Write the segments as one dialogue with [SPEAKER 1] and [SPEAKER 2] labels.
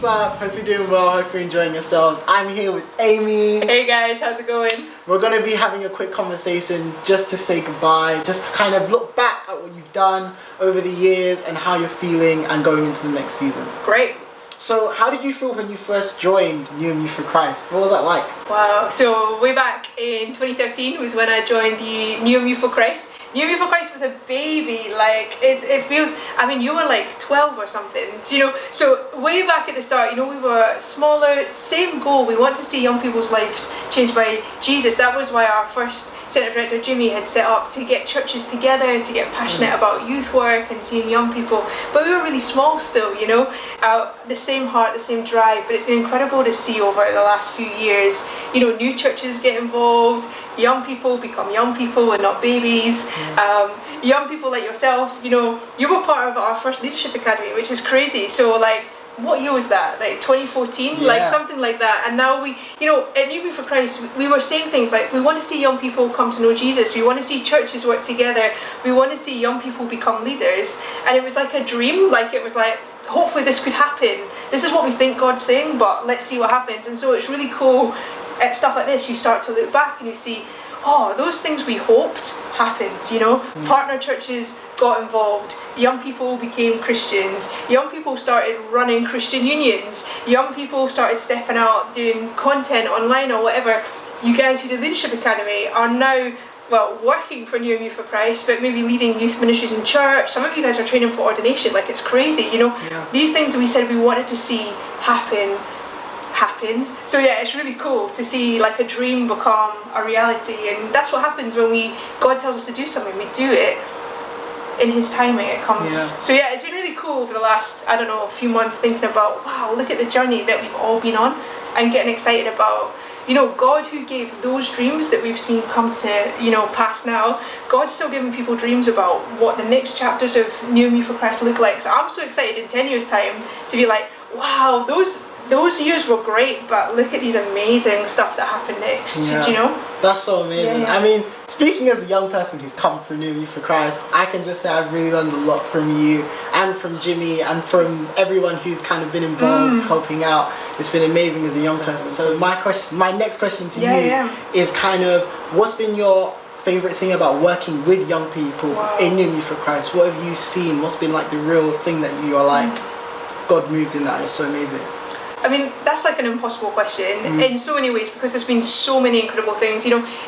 [SPEAKER 1] what's up? Hope you're doing well, hope you're enjoying yourselves. I'm here with Amy.
[SPEAKER 2] Hey guys, how's it going?
[SPEAKER 1] We're going to be having a quick conversation just to say goodbye, just to kind of look back at what you've done over the years and how you're feeling and going into the next season.
[SPEAKER 2] Great.
[SPEAKER 1] So how did you feel when you first joined Newham Youth for Christ? What was that like?
[SPEAKER 2] Wow, so way back in 2013 was when I joined the Newham Youth for Christ. Newham Youth for Christ was a baby, like it feels, I mean you were like 12 or something, so way back at the start, we were smaller, same goal, we want to see young people's lives changed by Jesus. That was why our first Centre Director Jimmy had set up to get churches together, to get passionate about youth work and seeing young people, but we were really small still, the same heart, the same drive, but it's been incredible to see over the last few years, new churches get involved, young people become young people and not babies, young people like yourself, you were part of our first leadership academy, which is crazy. So like, what year was that? Like 2014, like something like that. And now we, at Newham for Christ, we were saying things like, we want to see young people come to know Jesus. We want to see churches work together. We want to see young people become leaders. And it was like a dream. Like it was like, hopefully this could happen. This is what we think God's saying, but let's see what happens. And so it's really cool at stuff like this. You start to look back and you see, oh, those things we hoped happened, Partner churches got involved, young people became Christians, young people started running Christian unions, young people started stepping out, doing content online or whatever. You guys who did Leadership Academy are now, working for Newham Youth for Christ, but maybe leading youth ministries in church. Some of you guys are training for ordination, like it's crazy, These things that we said we wanted to see happened. So yeah, it's really cool to see like a dream become a reality, and that's what happens when God tells us to do something, we do it in His timing, it comes. So yeah, it's been really cool for the last, few months thinking about, wow, look at the journey that we've all been on, and getting excited about, God who gave those dreams that we've seen come to, pass now, God's still giving people dreams about what the next chapters of Newham Youth for Christ look like. So I'm so excited in 10 years time to be like, wow, those years were great, but look at these amazing stuff that happened next,
[SPEAKER 1] That's so amazing.
[SPEAKER 2] Yeah.
[SPEAKER 1] I mean, speaking as a young person who's come through Newham Youth for Christ, I can just say I've really learned a lot from you and from Jimmy and from everyone who's kind of been involved, helping out. It's been amazing as a young person. So my next question to you is kind of, what's been your favorite thing about working with young people in Newham Youth for Christ? What have you seen? What's been like the real thing that you are like, God moved in that? It's so amazing.
[SPEAKER 2] I mean, that's like an impossible question in so many ways, because there's been so many incredible things.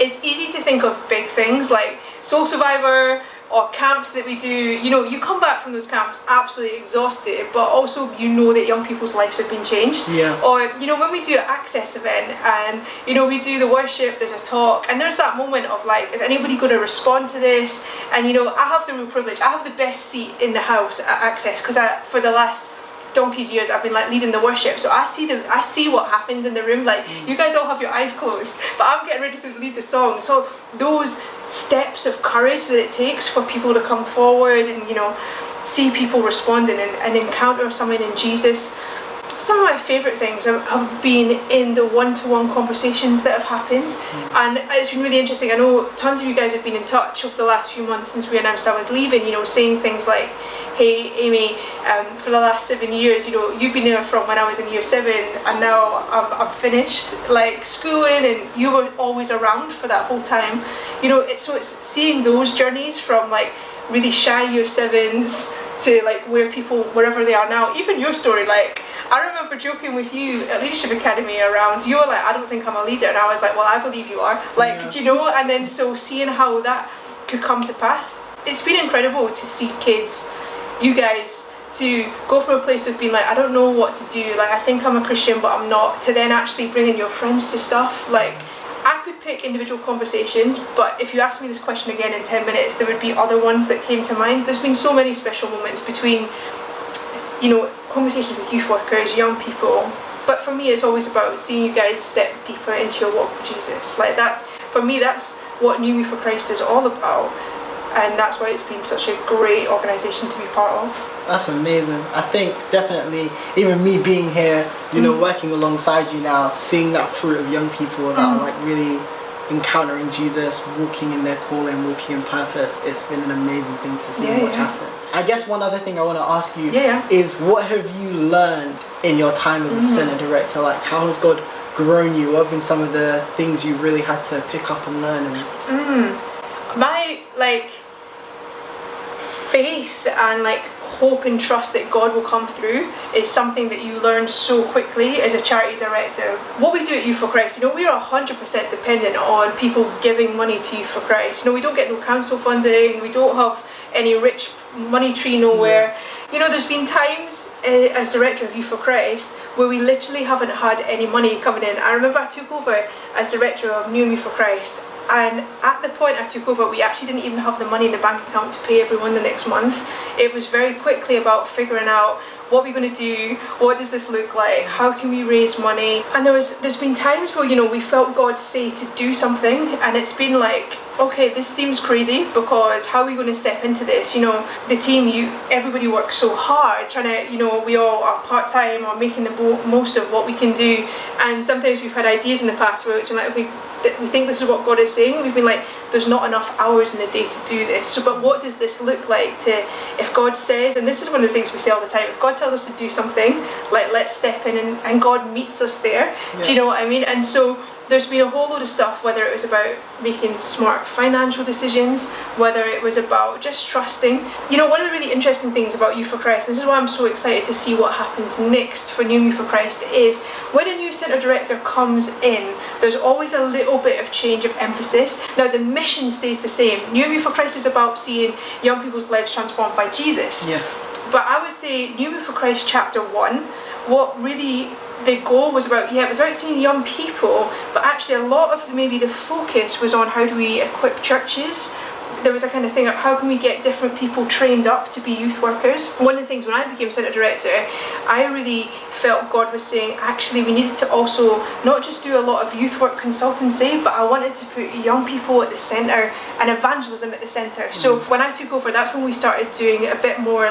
[SPEAKER 2] It's easy to think of big things like Soul Survivor or camps that we do. You come back from those camps absolutely exhausted, but also that young people's lives have been changed. Or when we do an Access event and we do the worship, there's a talk, and there's that moment of like, is anybody going to respond to this? And I have the real privilege. I have the best seat in the house at Access, because for the last donkey's years I've been like leading the worship, so I see what happens in the room. Like you guys all have your eyes closed, but I'm getting ready to lead the song. So those steps of courage that it takes for people to come forward and see people responding and encounter someone in Jesus. Some of my favourite things have been in the one-to-one conversations that have happened, and it's been really interesting. I know tons of you guys have been in touch over the last few months since we announced I was leaving, saying things like, hey Amy, for the last 7 years, you've been there from when I was in year 7, and now I'm finished like schooling, and you were always around for that whole time. It's seeing those journeys from like really shy year 7s to like wherever they are now. Even your story, like I remember joking with you at Leadership Academy around, you were like, I don't think I'm a leader, and I was like, well, I believe you are, like, and then so seeing how that could come to pass, it's been incredible to see kids, you guys, to go from a place of being like, I don't know what to do, like I think I'm a Christian but I'm not, to then actually bringing your friends to stuff. Like I could pick individual conversations, but if you asked me this question again in 10 minutes, there would be other ones that came to mind. There's been so many special moments between, conversations with youth workers, young people, but for me it's always about seeing you guys step deeper into your walk with Jesus. Like that's what Newham Youth for Christ is all about, and that's why it's been such a great organisation to be part of.
[SPEAKER 1] That's amazing. I think definitely, even me being here, working alongside you now, seeing that fruit of young people that are like really encountering Jesus, walking in their calling, walking in purpose, it's been an amazing thing to see and watch happen. I guess one other thing I want to ask you is, what have you learned in your time as a centre director? Like, how has God grown you? What have been some of the things you really had to pick up and learn?
[SPEAKER 2] My faith and hope and trust that God will come through is something that you learn so quickly as a charity director. What we do at Youth for Christ, we are 100% dependent on people giving money to Youth for Christ. We don't get no council funding, we don't have any rich money tree nowhere. There's been times as director of Youth for Christ where we literally haven't had any money coming in. I remember I took over as director of Newham Youth for Christ, and at the point I took over, we actually didn't even have the money in the bank account to pay everyone the next month. It was very quickly about figuring out what we're going to do, what does this look like, how can we raise money. And there's been times where we felt God say to do something, and it's been like, okay, this seems crazy, because how are we going to step into this? The team, everybody works so hard trying to, we all are part-time or making the most of what we can do. And sometimes we've had ideas in the past where it's been like, okay, we think this is what God is saying. We've been like, there's not enough hours in the day to do this. So, but what does this look like if God says, and this is one of the things we say all the time, if God tells us to do something, let's step in and God meets us there. Yeah. Do you know what I mean? And so there's been a whole load of stuff, whether it was about making smart financial decisions, whether it was about just trusting. One of the really interesting things about Youth for Christ, and this is why I'm so excited to see what happens next for New Youth for Christ, is when a new centre director comes in, there's always a little bit of change of emphasis. Now the mission stays the same. New Youth for Christ is about seeing young people's lives transformed by Jesus.
[SPEAKER 1] Yes.
[SPEAKER 2] But I would say New Youth for Christ chapter 1, what really the goal was about, it was about seeing young people, but actually a lot of maybe the focus was on how do we equip churches. There was a kind of thing of how can we get different people trained up to be youth workers. One of the things when I became centre director, I really felt God was saying actually we needed to also not just do a lot of youth work consultancy, but I wanted to put young people at the centre and evangelism at the centre. So when I took over, that's when we started doing a bit more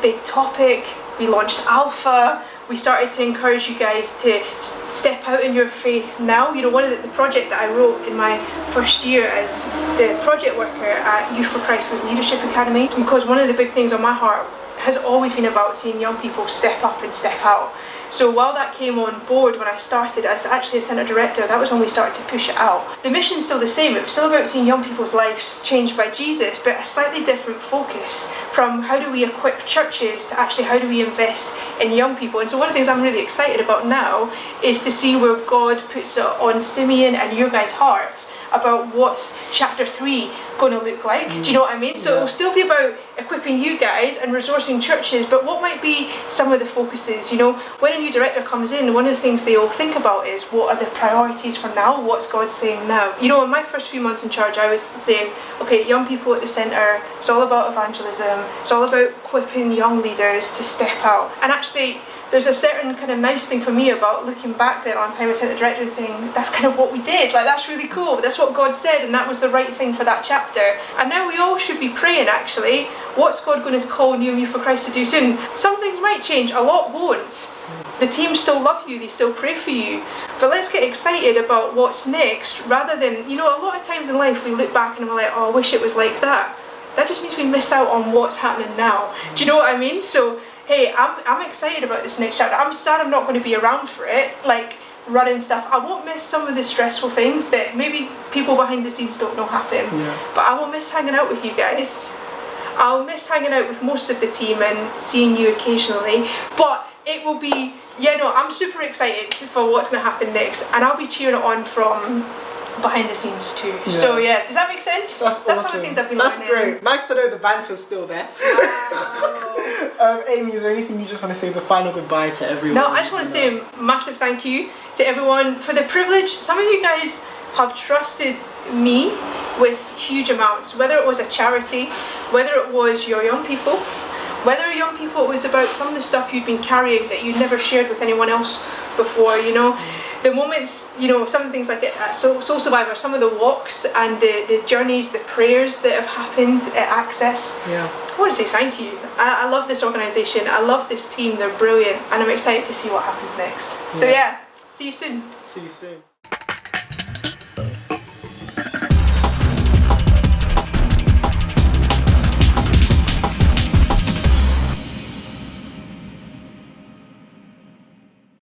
[SPEAKER 2] big topic. We launched Alpha. We started to encourage you guys to step out in your faith now. One of the project that I wrote in my first year as the project worker at Youth for Christ was Leadership Academy, because one of the big things on my heart has always been about seeing young people step up and step out. So while that came on board when I started as actually a centre director, that was when we started to push it out. The mission's still the same. It was still about seeing young people's lives changed by Jesus, but a slightly different focus from how do we equip churches to actually how do we invest in young people. And so one of the things I'm really excited about now is to see where God puts it on Simeon and your guys' hearts about what's chapter 3 going to look like. Do you know what I mean? So it'll still be about equipping you guys and resourcing churches, but what might be some of the focuses? When a new director comes in, one of the things they all think about is what are the priorities for now? What's God saying now? In my first few months in charge, I was saying, okay, young people at the centre, it's all about evangelism, it's all about equipping young leaders to step out. And actually, there's a certain kind of nice thing for me about looking back there on time as centre director and saying that's kind of what we did, that's really cool, that's what God said and that was the right thing for that chapter. And now we all should be praying actually, what's God going to call New Youth for Christ to do soon? Some things might change, a lot won't. The team still love you, they still pray for you, but let's get excited about what's next rather than, a lot of times in life we look back and we're like, oh, I wish it was like that. That just means we miss out on what's happening now. Do you know what I mean? So hey, I'm excited about this next chapter. I'm sad I'm not going to be around for it, running stuff. I won't miss some of the stressful things that maybe people behind the scenes don't know happen. Yeah. But I will miss hanging out with you guys. I'll miss hanging out with most of the team and seeing you occasionally. But it will be, I'm super excited for what's going to happen next. And I'll be cheering it on from behind the scenes too. Yeah. So yeah, does that make sense? That's awesome. Some of the things I've been learning.
[SPEAKER 1] That's great. Nice to know the banter's still there. Wow. Amy, is there anything you just want to say as a final goodbye to everyone?
[SPEAKER 2] No, I just want to say a massive thank you to everyone for the privilege. Some of you guys have trusted me with huge amounts, whether it was a charity, whether it was your young people, whether young people it was about some of the stuff you'd been carrying that you'd never shared with anyone else before, The moments, some of the things like at Soul Survivor, some of the walks and the journeys, the prayers that have happened at Access.
[SPEAKER 1] Yeah.
[SPEAKER 2] I want to say thank you. I love this organisation. I love this team. They're brilliant. And I'm excited to see what happens next. Yeah. So yeah, see you soon.
[SPEAKER 1] See you soon.